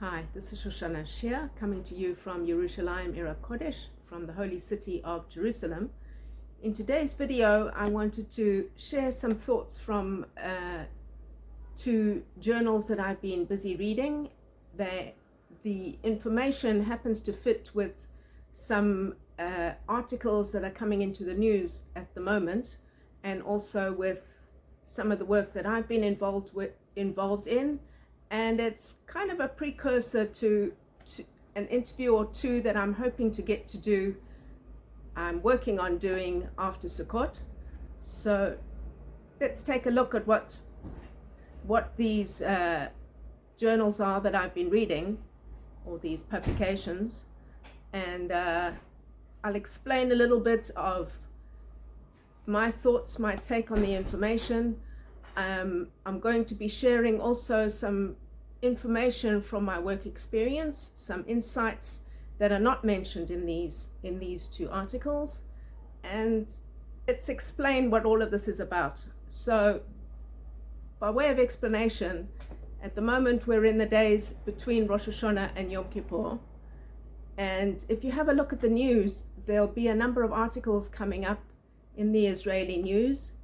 Hi, this is Shoshana Shia coming to you from Yerushalayim Ira Kodesh, from the holy city of Jerusalem. In today's video, I wanted to share some thoughts from two journals that I've been busy reading. The information happens to fit with some articles that are coming into the news at the moment, and also with some of the work that I've been involved in. And it's kind of a precursor to an interview or two that I'm hoping to get to do. I'm working on doing after Sukkot. So let's take a look at what these journals are that I've been reading, or these publications, and I'll explain a little bit of my thoughts, my take on the information. I'm going to be sharing also some information from my work experience, some insights that are not mentioned in these two articles, and let's explain what all of this is about. So, by way of explanation, at the moment we're in the days between Rosh Hashanah and Yom Kippur, and if you have a look at the news, there'll be a number of articles coming up in the Israeli news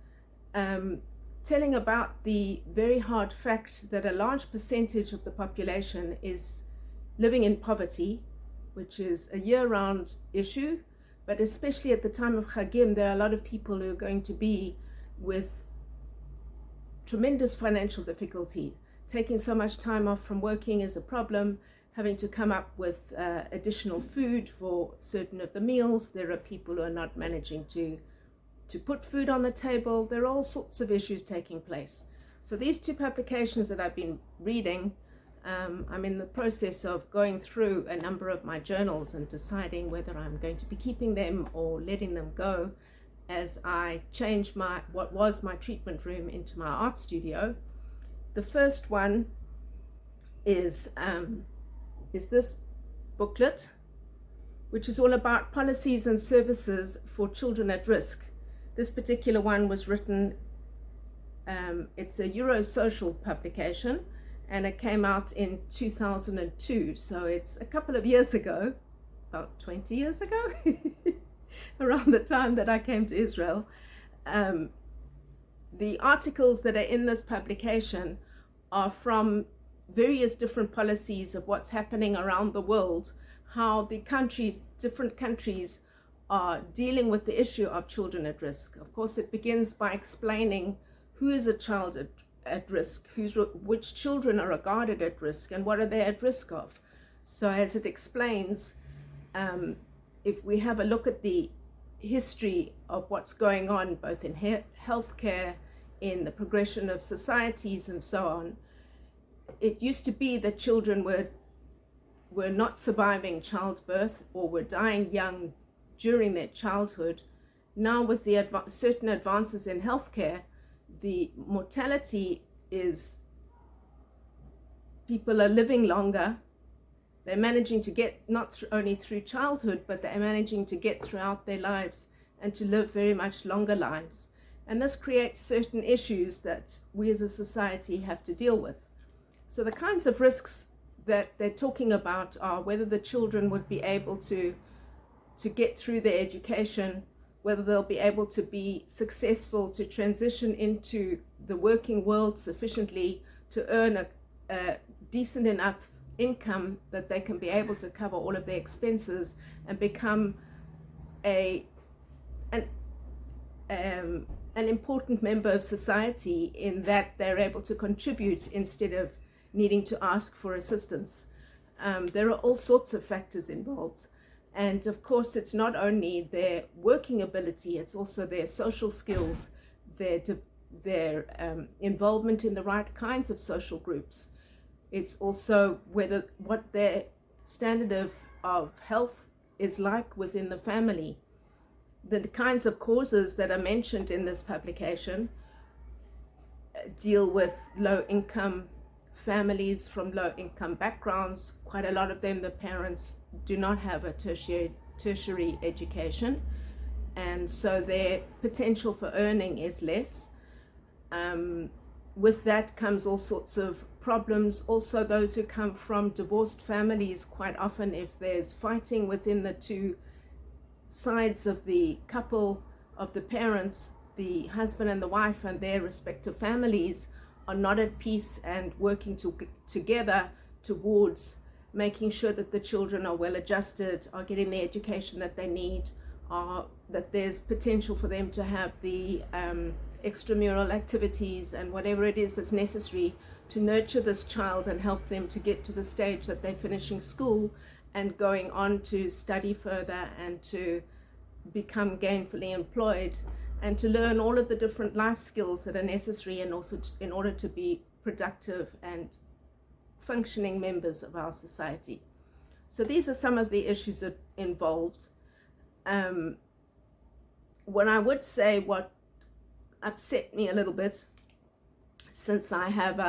telling about the very hard fact that a large percentage of the population is living in poverty, which is a year-round issue, but especially at the time of Chagim, there are a lot of people who are going to be with tremendous financial difficulty. Taking so much time off from working is a problem, having to come up with additional food for certain of the meals. There are people who are not managing to put food on the table. There are all sorts of issues taking place. So these two publications that I've been reading, I'm in the process of going through a number of my journals and deciding whether I'm going to be keeping them or letting them go as I change what was my treatment room into my art studio. The first one is this booklet, which is all about policies and services for children at risk. This particular one was written, it's a Eurosocial publication, and it came out in 2002, so it's a couple of years ago, about 20 years ago, around the time that I came to Israel. The articles that are in this publication are from various different policies of what's happening around the world, how the different countries are dealing with the issue of children at risk. Of course, it begins by explaining who is a child at risk, which children are regarded at risk, and what are they at risk of. So as it explains, if we have a look at the history of what's going on, both in healthcare, in the progression of societies and so on, it used to be that children were not surviving childbirth or were dying young during their childhood. Now, with the certain advances in healthcare, the mortality is, people are living longer. They're managing to get not only through childhood, but they're managing to get throughout their lives and to live very much longer lives. And this creates certain issues that we as a society have to deal with. So the kinds of risks that they're talking about are whether the children would be able to get through their education, whether they'll be able to be successful to transition into the working world sufficiently to earn a decent enough income that they can be able to cover all of their expenses and become an important member of society, in that they're able to contribute instead of needing to ask for assistance. There are all sorts of factors involved. And of course, it's not only their working ability, it's also their social skills, their involvement in the right kinds of social groups. It's also what their standard of health is like within the family. The kinds of causes that are mentioned in this publication deal with low-income families from low-income backgrounds. Quite a lot of them, the parents do not have a tertiary education, and so their potential for earning is less. With that comes all sorts of problems. Also, those who come from divorced families, quite often if there's fighting within the two sides of the couple, of the parents, the husband and the wife and their respective families are not at peace and working together towards making sure that the children are well adjusted, are getting the education that they need, that there's potential for them to have the extramural activities and whatever it is that's necessary to nurture this child and help them to get to the stage that they're finishing school and going on to study further and to become gainfully employed and to learn all of the different life skills that are necessary, and also in order to be productive and functioning members of our society. So these are some of the issues that involved. What I would say, what upset me a little bit, since I have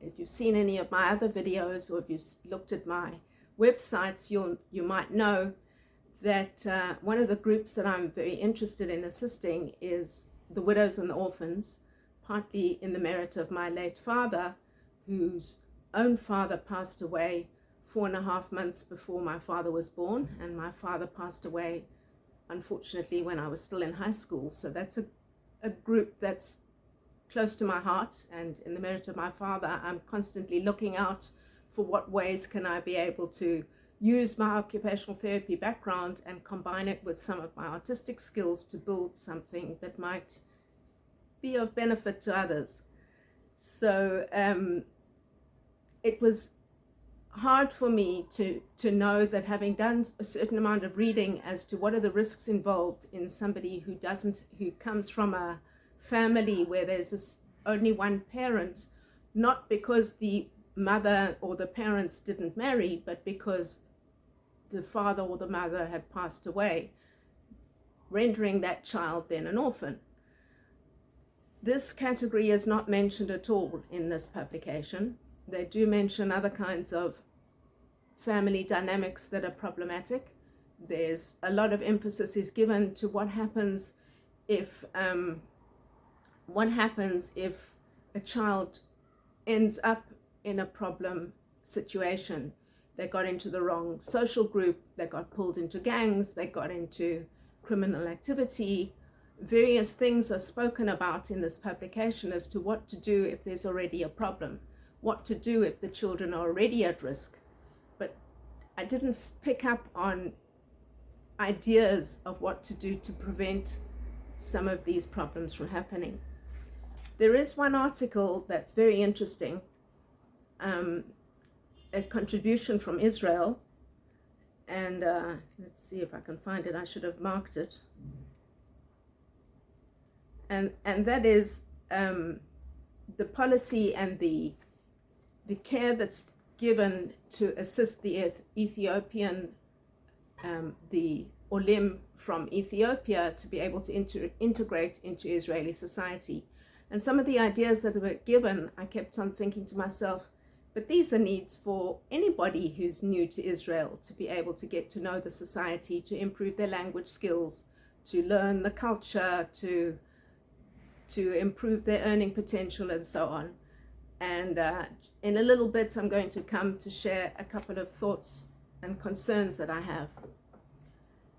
if you've seen any of my other videos or if you've looked at my websites, you might know that one of the groups that I'm very interested in assisting is the widows and the orphans, partly in the merit of my late father, whose own father passed away 4.5 months before my father was born, and my father passed away unfortunately when I was still in high school. So that's a group that's close to my heart, and in the merit of my father, I'm constantly looking out for what ways can I be able to use my occupational therapy background and combine it with some of my artistic skills to build something that might be of benefit to others. So it was hard for me to know that, having done a certain amount of reading as to what are the risks involved in somebody who comes from a family where there's only one parent, not because the mother or the parents didn't marry, but because the father or the mother had passed away, rendering that child then an orphan. This category is not mentioned at all in this publication. They do mention other kinds of family dynamics that are problematic. There's a lot of emphasis is given to what happens if a child ends up in a problem situation. They got into the wrong social group, they got pulled into gangs, they got into criminal activity. Various things are spoken about in this publication as to what to do if there's already a problem, what to do if the children are already at risk. But I didn't pick up on ideas of what to do to prevent some of these problems from happening. There is one article that's very interesting, a contribution from Israel, and let's see if I can find it. I should have marked it. And that is the policy and the care that's given to assist the Ethiopian, the Olim from Ethiopia, to be able to integrate into Israeli society. And some of the ideas that were given, I kept on thinking to myself, but these are needs for anybody who's new to Israel, to be able to get to know the society, to improve their language skills, to learn the culture, to improve their earning potential, and so on. And in a little bit, I'm going to come to share a couple of thoughts and concerns that I have.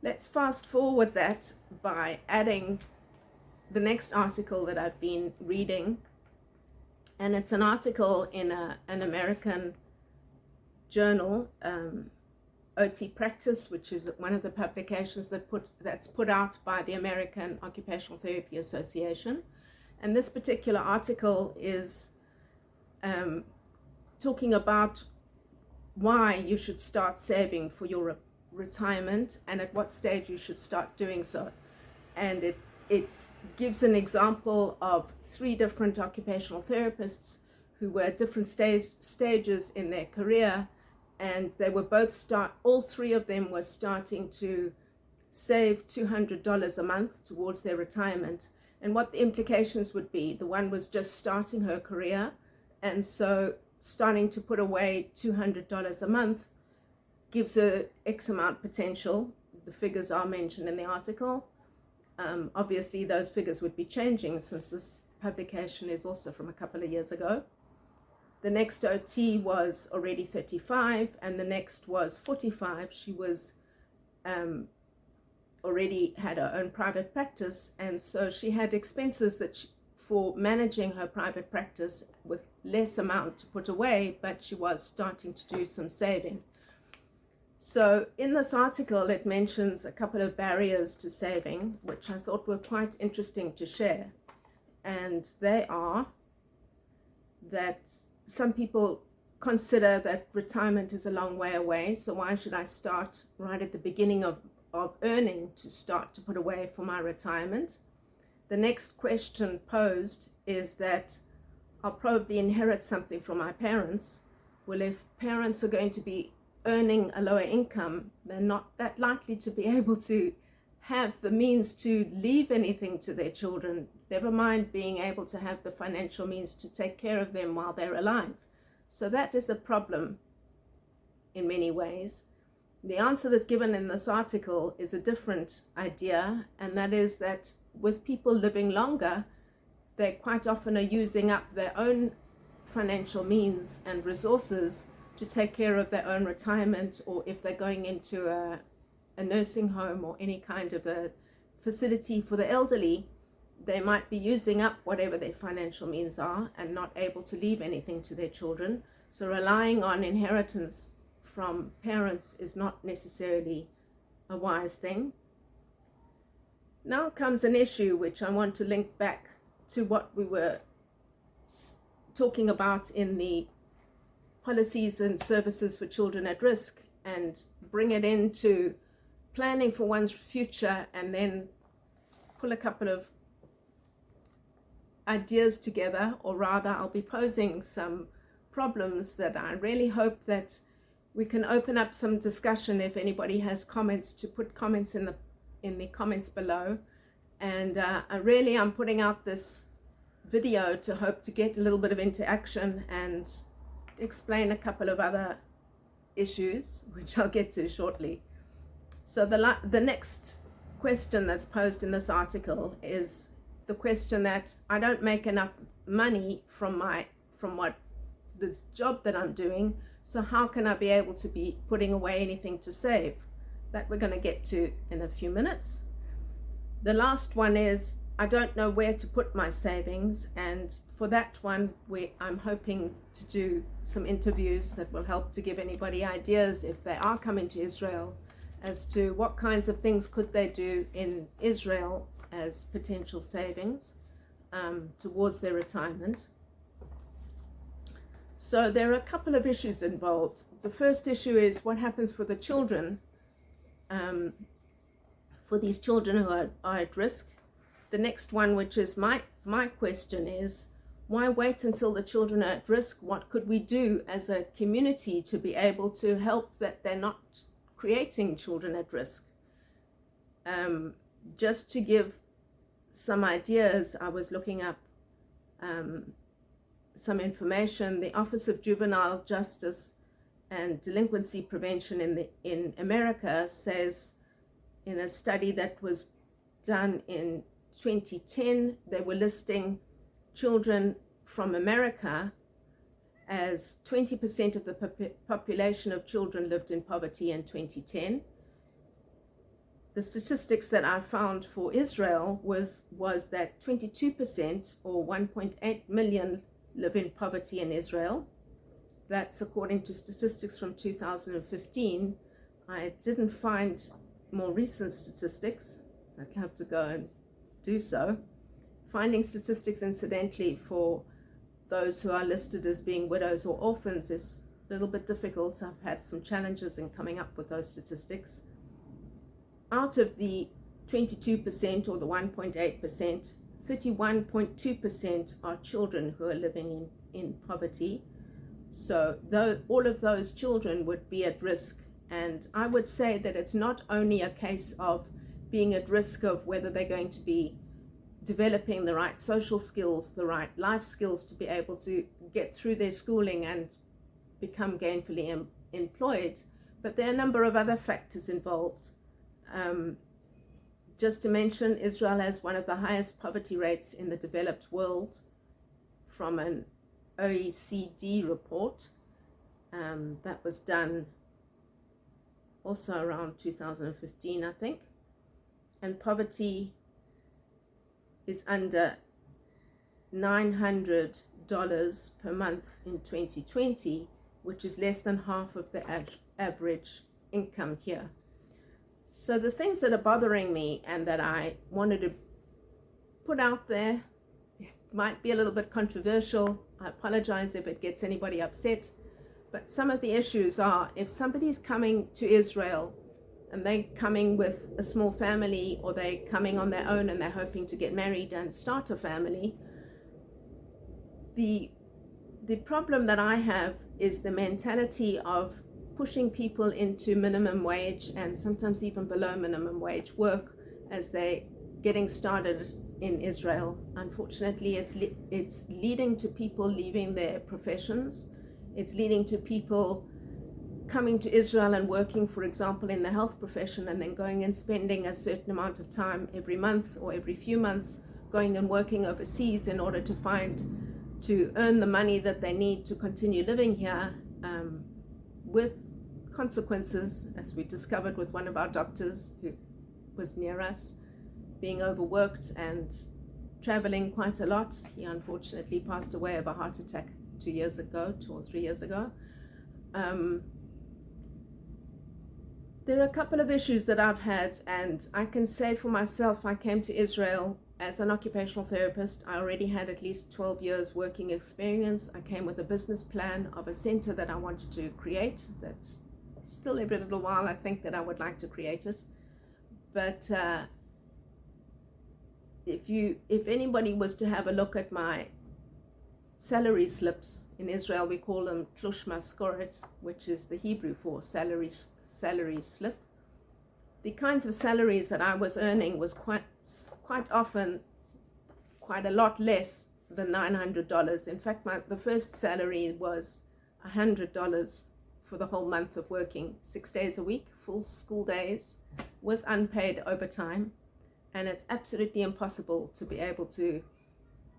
Let's fast forward that by adding the next article that I've been reading. And it's an article in an American journal, OT Practice, which is one of the publications that's put out by the American Occupational Therapy Association. And this particular article is talking about why you should start saving for your retirement and at what stage you should start doing so. And it gives an example of 3 different occupational therapists who were at different stages in their career, and they were all 3 of them were starting to save $200 a month towards their retirement, and what the implications would be. The one was just starting her career, and so starting to put away $200 a month gives her X amount potential. The figures are mentioned in the article. Obviously, those figures would be changing since this publication is also from a couple of years ago. The next OT was already 35, and the next was 45. She was already had her own private practice, and so she had expenses for managing her private practice with less amount to put away, but she was starting to do some saving. So in this article, it mentions a couple of barriers to saving, which I thought were quite interesting to share. And they are that some people consider that retirement is a long way away, so why should I start right at the beginning of earning to start to put away for my retirement? The next question posed is that I'll probably inherit something from my parents. Well, if parents are going to be earning a lower income, they're not that likely to be able to have the means to leave anything to their children, never mind being able to have the financial means to take care of them while they're alive. So that is a problem in many ways. The answer that's given in this article is a different idea, and that is that with people living longer, they quite often are using up their own financial means and resources to take care of their own retirement, or if they're going into a nursing home or any kind of a facility for the elderly, they might be using up whatever their financial means are and not able to leave anything to their children. So relying on inheritance from parents is not necessarily a wise thing. Now comes an issue which I want to link back to what we were talking about in the policies and services for children at risk, and bring it into planning for one's future, and then pull a couple of ideas together, or rather I'll be posing some problems that I really hope that we can open up some discussion. If anybody has comments, to put comments in the comments below. And I'm putting out this video to hope to get a little bit of interaction and explain a couple of other issues, which I'll get to shortly. So the next question that's posed in this article is the question that I don't make enough money from the job that I'm doing, so how can I be able to be putting away anything to save? That we're going to get to in a few minutes. The last one is I don't know where to put my savings, and for that one I'm hoping to do some interviews that will help to give anybody ideas if they are coming to Israel as to what kinds of things could they do in Israel as potential savings towards their retirement. So there are a couple of issues involved. The first issue is what happens for the children, for these children who are at risk. The next one, which is my question, is why wait until the children are at risk? What could we do as a community to be able to help that they're not creating children at risk? Just to give some ideas, I was looking up some information. The Office of Juvenile Justice and Delinquency Prevention in America says, in a study that was done in 2010, they were listing children from America as 20% of the population of children lived in poverty in 2010. The statistics that I found for Israel was that 22%, or 1.8 million, live in poverty in Israel. That's according to statistics from 2015. I didn't find more recent statistics. I'd have to go and do so. Finding statistics, incidentally, for those who are listed as being widows or orphans is a little bit difficult. I've had some challenges in coming up with those statistics. Out of the 22%, or the 1.8%, 31.2% are children who are living in poverty. So all of those children would be at risk. And I would say that it's not only a case of being at risk of whether they're going to be developing the right social skills, the right life skills to be able to get through their schooling and become gainfully employed, but there are a number of other factors involved. Just to mention, Israel has one of the highest poverty rates in the developed world from an OECD report that was done also around 2015, I think. And poverty is under $900 per month in 2020, which is less than half of the average income here. So the things that are bothering me and that I wanted to put out there, it might be a little bit controversial. I apologize if it gets anybody upset. But some of the issues are, if somebody's coming to Israel and they're coming with a small family, or they're coming on their own and they're hoping to get married and start a family, the problem that I have is the mentality of pushing people into minimum wage and sometimes even below minimum wage work as they're getting started in Israel. Unfortunately, it's leading to people leaving their professions. It's leading to people coming to Israel and working, for example, in the health profession, and then going and spending a certain amount of time every month or every few months going and working overseas in order to earn the money that they need to continue living here, with consequences, as we discovered with one of our doctors who was near us, being overworked and traveling quite a lot. He unfortunately passed away of a heart attack 2 or 3 years ago. There are a couple of issues that I've had, and I can say for myself, I came to Israel as an occupational therapist. I already had at least 12 years working experience. I came with a business plan of a center that I wanted to create, that still every little while I think that I would like to create it. But if anybody was to have a look at my salary slips, in Israel we call them tlush maskoret, which is the Hebrew for salary slip. The kinds of salaries that I was earning was quite often quite a lot less than $900. In fact, the first salary was $100 for the whole month of working 6 days a week, full school days, with unpaid overtime. And it's absolutely impossible to be able to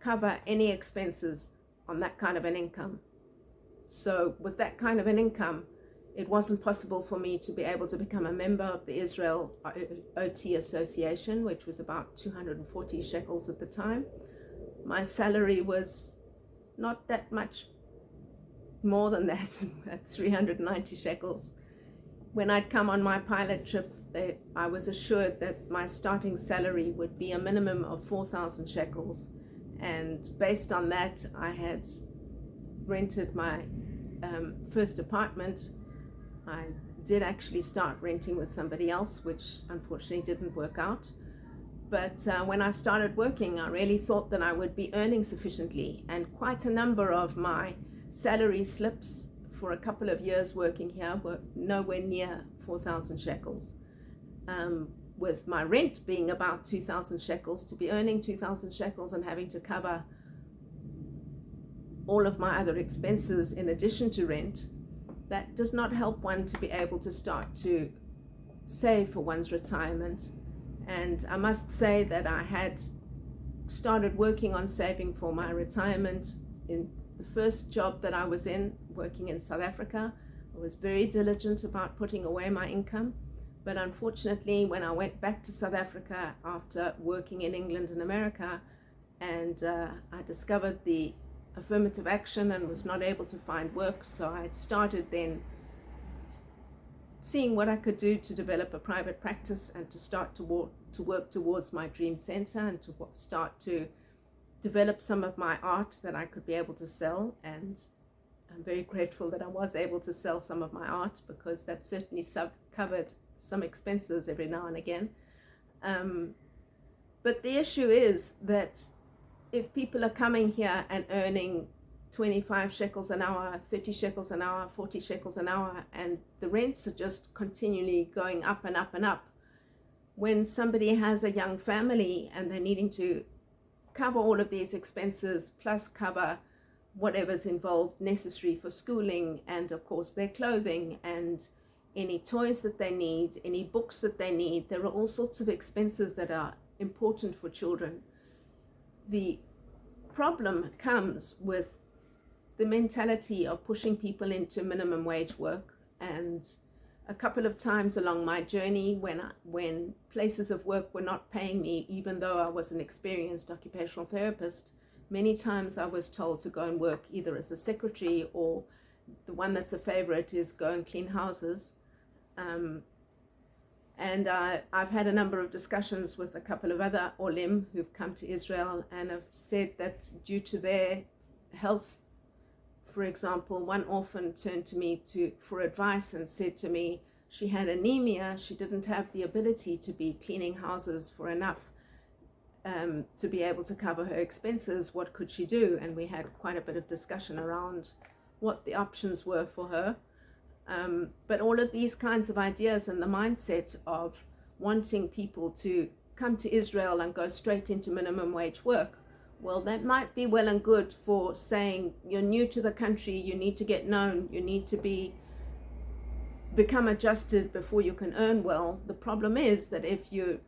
cover any expenses on that kind of an income. So with that kind of an income, it wasn't possible for me to be able to become a member of the Israel OT Association, which was about 240 shekels at the time. My salary was not that much more than that, at 390 shekels. When I'd come on my pilot trip, I was assured that my starting salary would be a minimum of 4,000 shekels. And based on that, I had rented my first apartment. I did actually start renting with somebody else, which unfortunately didn't work out. But when I started working, I really thought that I would be earning sufficiently. And quite a number of my salary slips for a couple of years working here were nowhere near 4,000 shekels. With my rent being about 2,000 shekels, to be earning 2,000 shekels and having to cover all of my other expenses in addition to rent, that does not help one to be able to start to save for one's retirement. And I must say that I had started working on saving for my retirement in the first job that I was in, working in South Africa. I was very diligent about putting away my income. But unfortunately, when I went back to South Africa after working in England and America, and I discovered the affirmative action and was not able to find work, so I had started then seeing what I could do to develop a private practice and to start to work towards my dream center, and to start to develop some of my art that I could be able to sell. And I'm very grateful that I was able to sell some of my art, because that certainly covered some expenses every now and again. But the issue is that if people are coming here and earning 25 shekels an hour, 30 shekels an hour, 40 shekels an hour, and the rents are just continually going up and up and up, when somebody has a young family and they're needing to cover all of these expenses, plus cover whatever's involved necessary for schooling, and of course their clothing and any toys that they need, any books that they need. There are all sorts of expenses that are important for children. The problem comes with the mentality of pushing people into minimum wage work. And a couple of times along my journey, when places of work were not paying me, even though I was an experienced occupational therapist, many times I was told to go and work either as a secretary, or the one that's a favorite is go and clean houses. And I've had a number of discussions with a couple of other Olim who've come to Israel and have said that due to their health, for example, one orphan turned to me for advice and said to me she had anemia, she didn't have the ability to be cleaning houses for enough to be able to cover her expenses. What could she do? And we had quite a bit of discussion around what the options were for her. But all of these kinds of ideas and the mindset of wanting people to come to Israel and go straight into minimum wage work, well, that might be well and good for saying you're new to the country, you need to get known, you need to become adjusted before you can earn well. The problem is that if you're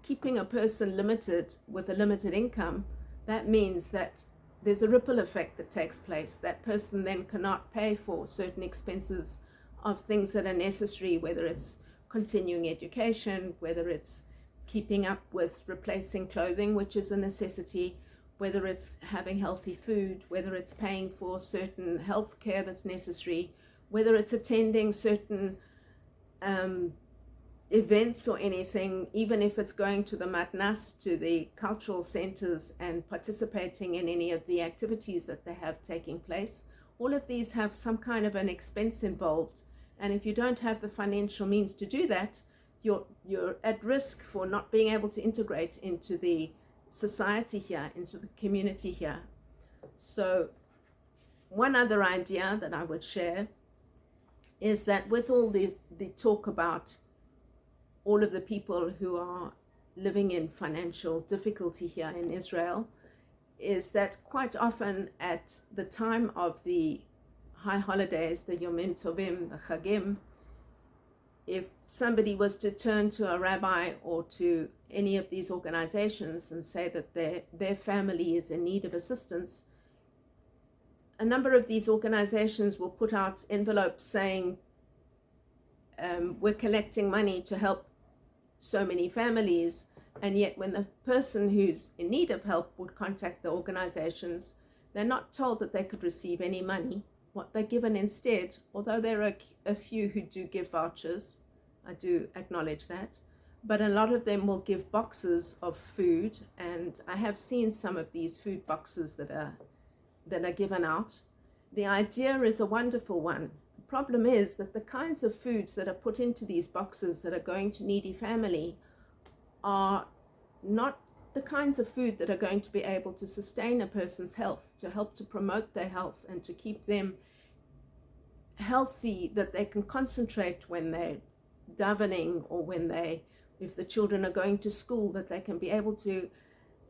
keeping a person limited with a limited income, that means that there's a ripple effect that takes place. That person then cannot pay for certain expenses of things that are necessary, whether it's continuing education, whether it's keeping up with replacing clothing, which is a necessity, whether it's having healthy food, whether it's paying for certain health care that's necessary, whether it's attending certain events or anything, even if it's going to the matnas, to the cultural centers, and participating in any of the activities that they have taking place. All of these have some kind of an expense involved. And if you don't have the financial means to do that, you're at risk for not being able to integrate into the society here, into the community here. So one other idea that I would share is that with all the talk about all of the people who are living in financial difficulty here in Israel, is that quite often at the time of the high holidays, the Yomim Tovim, the Chagim, if somebody was to turn to a rabbi or to any of these organizations and say that their family is in need of assistance, a number of these organizations will put out envelopes saying, we're collecting money to help so many families, and yet when the person who's in need of help would contact the organizations, they're not told that they could receive any money. What they're given instead, although there are a few who do give vouchers, I do acknowledge that, but a lot of them will give boxes of food, and I have seen some of these food boxes that are given out. The idea is a wonderful one. The problem is that the kinds of foods that are put into these boxes that are going to needy family are not the kinds of food that are going to be able to sustain a person's health, to help to promote their health and to keep them healthy, that they can concentrate when they're davening, or if the children are going to school, that they can be able to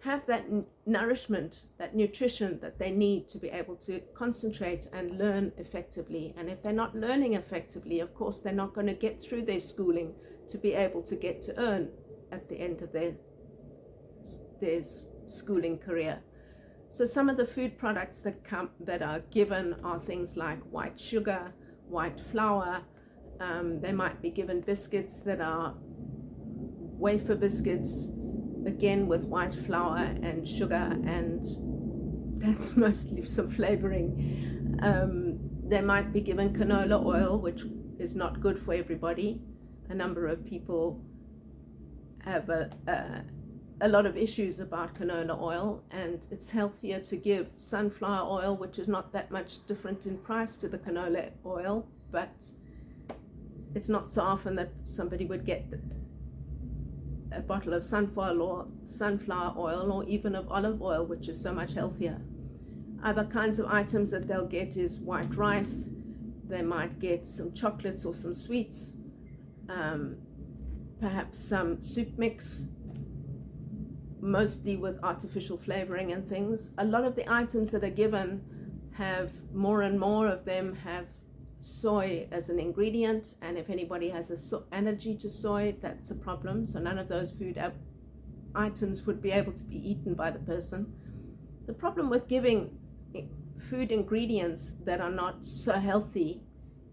have that nourishment, that nutrition that they need to be able to concentrate and learn effectively. And if they're not learning effectively, of course, they're not going to get through their schooling to be able to get to earn at the end of their schooling career. So some of the food products that are given are things like white sugar, white flour. They might be given biscuits that are wafer biscuits, again with white flour and sugar, and that's mostly some flavoring. They might be given canola oil, which is not good for everybody. A number of people have a lot of issues about canola oil, and it's healthier to give sunflower oil, which is not that much different in price to the canola oil, but it's not so often that somebody would get a bottle of sunflower oil, or even of olive oil, which is so much healthier. Other kinds of items that they'll get is white rice. They might get some chocolates or some sweets, perhaps some soup mix, mostly with artificial flavoring and things. A lot of the items that are given have, more and more of them have soy as an ingredient, and if anybody has an allergy to soy, that's a problem. So none of those food items would be able to be eaten by the person. The problem with giving food ingredients that are not so healthy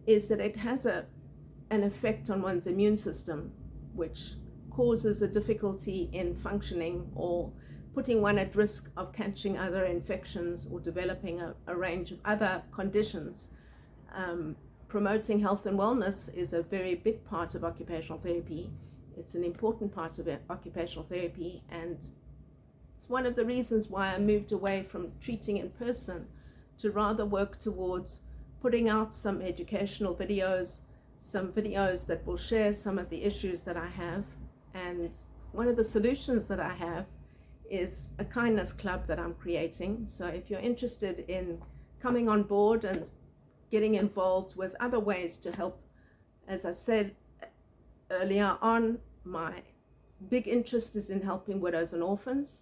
is that it has an effect on one's immune system, which causes a difficulty in functioning or putting one at risk of catching other infections or developing a range of other conditions. Promoting health and wellness is a very big part of occupational therapy. It's an important part of occupational therapy, and it's one of the reasons why I moved away from treating in person to rather work towards putting out some educational videos, some videos that will share some of the issues that I have. And one of the solutions that I have is a kindness club that I'm creating. So if you're interested in coming on board and getting involved with other ways to help, as I said earlier on, my big interest is in helping widows and orphans.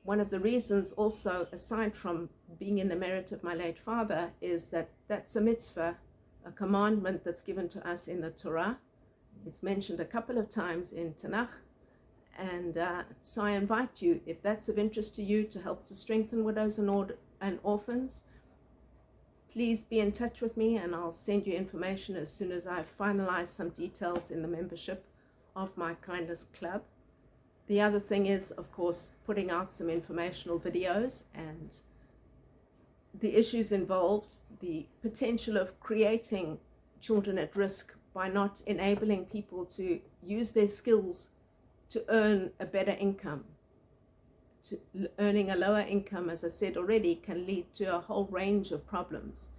One of the reasons also, aside from being in the merit of my late father, is that that's a mitzvah, a commandment that's given to us in the Torah. It's mentioned a couple of times in Tanakh. And so I invite you, if that's of interest to you, to help to strengthen widows and orphans. Please be in touch with me, and I'll send you information as soon as I've finalized some details in the membership of my Kindness Club. The other thing is, of course, putting out some informational videos and the issues involved, the potential of creating children at risk by not enabling people to use their skills to earn a better income. Earning a lower income, as I said already, can lead to a whole range of problems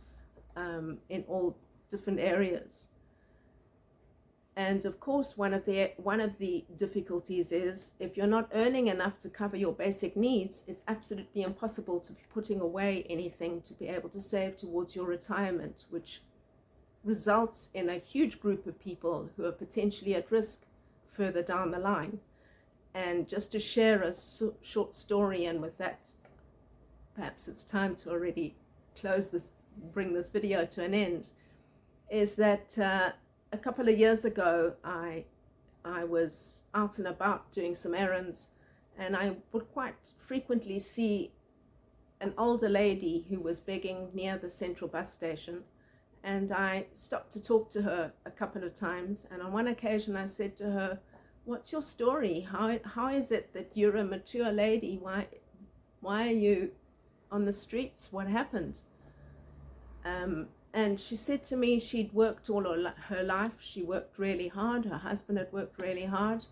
in all different areas. And of course, one of the difficulties is if you're not earning enough to cover your basic needs, it's absolutely impossible to be putting away anything to be able to save towards your retirement, which results in a huge group of people who are potentially at risk further down the line. And just to share a short story, and with that, perhaps it's time to already bring this video to an end, is that a couple of years ago, I was out and about doing some errands, and I would quite frequently see an older lady who was begging near the central bus station, and I stopped to talk to her a couple of times, and on one occasion I said to her, "What's your story? How is it that you're a mature lady? Why are you on the streets? What happened?" And she said to me she'd worked all her life. She worked really hard. Her husband had worked really hard.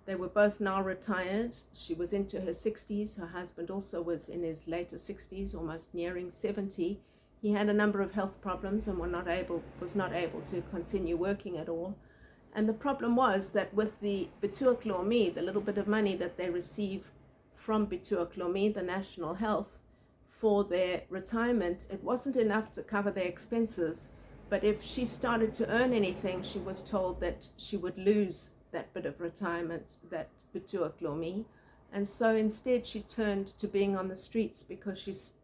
They were both now retired. She was into her 60s. Her husband also was in his later 60s, almost nearing 70. He had a number of health problems and was not able to continue working at all. And the problem was that with the Bituach Laumi, the little bit of money that they receive from Bituach Laumi, the national health, for their retirement, it wasn't enough to cover their expenses. But if she started to earn anything, she was told that she would lose that bit of retirement, that Bituach Laumi. And so instead she turned to being on the streets, because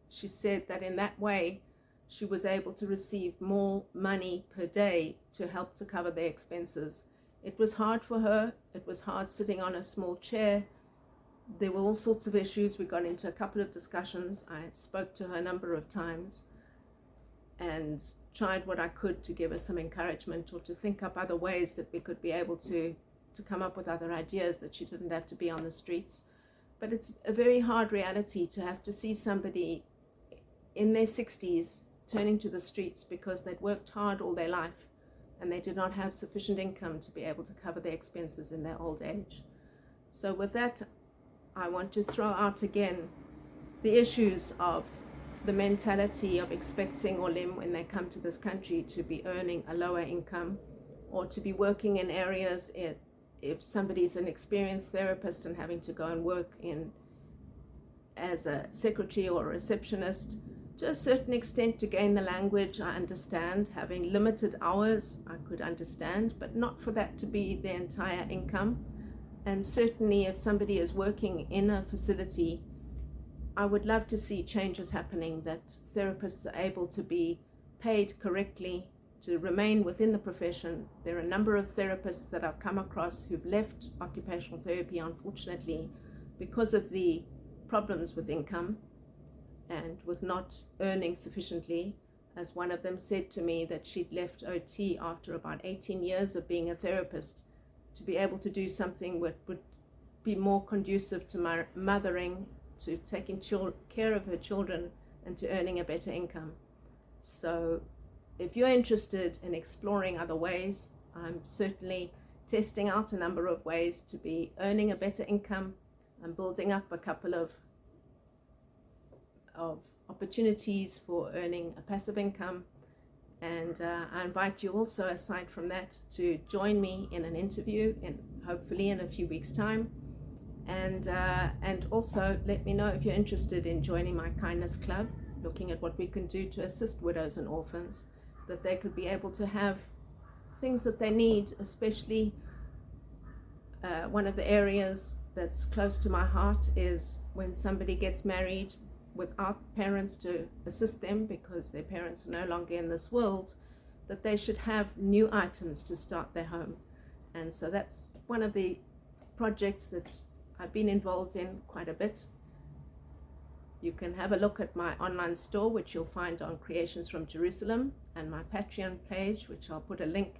she said that in that way she was able to receive more money per day to help to cover their expenses. It was hard for her. It was hard sitting on a small chair. There were all sorts of issues. We got into a couple of discussions. I spoke to her a number of times and tried what I could to give her some encouragement, or to think up other ways that we could be able to come up with other ideas, that she didn't have to be on the streets. But it's a very hard reality to have to see somebody in their 60s turning to the streets because they'd worked hard all their life and they did not have sufficient income to be able to cover their expenses in their old age. So with that, I want to throw out again the issues of the mentality of expecting olim when they come to this country to be earning a lower income, or to be working in areas, if somebody's an experienced therapist and having to go and work as a secretary or a receptionist. To a certain extent, to gain the language, I understand. Having limited hours, I could understand, but not for that to be their entire income. And certainly if somebody is working in a facility, I would love to see changes happening, that therapists are able to be paid correctly, to remain within the profession. There are a number of therapists that I've come across who've left occupational therapy, unfortunately, because of the problems with income. and with not earning sufficiently. As one of them said to me, that she'd left OT after about 18 years of being a therapist to be able to do something that would be more conducive to mothering, to taking care of her children, and to earning a better income. So if you're interested in exploring other ways, I'm certainly testing out a number of ways to be earning a better income. I'm building up a couple of opportunities for earning a passive income, and I invite you also, aside from that, to join me in an interview hopefully in a few weeks' time, and also let me know if you're interested in joining my kindness club, looking at what we can do to assist widows and orphans, that they could be able to have things that they need, especially one of the areas that's close to my heart is when somebody gets married without parents to assist them because their parents are no longer in this world, that they should have new items to start their home. And so that's one of the projects that I've been involved in quite a bit. You can have a look at my online store, which you'll find on Creations from Jerusalem, and my Patreon page, which I'll put a link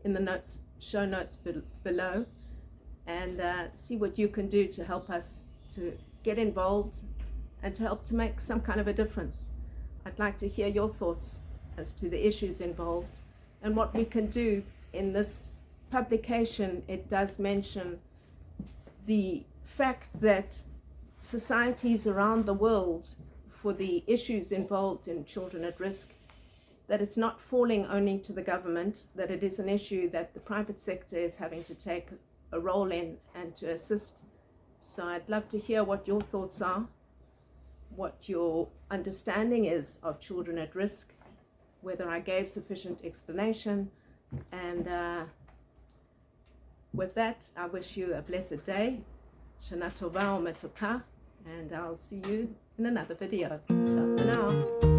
in the show notes below, and see what you can do to help us to get involved and to help to make some kind of a difference. I'd like to hear your thoughts as to the issues involved and what we can do. In this publication, it does mention the fact that societies around the world, for the issues involved in children at risk, that it's not falling only to the government, that it is an issue that the private sector is having to take a role in and to assist. So I'd love to hear what your thoughts are, what your understanding is of children at risk, whether I gave sufficient explanation. And with that, I wish you a blessed day. Shana Tova Umetoka, and I'll see you in another video. Ciao for now.